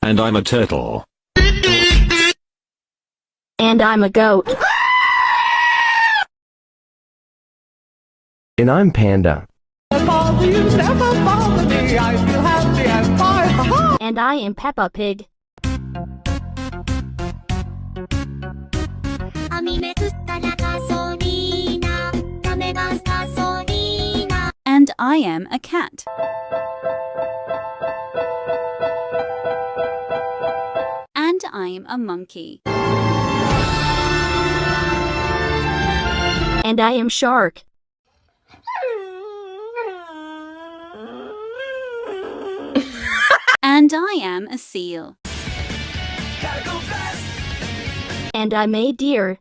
And I'm a turtle. And I'm a goat. And I'm panda. And I am Peppa Pig. And I am a cat. And I am a monkey. And I am Shark. And I am a seal. And I'm a deer.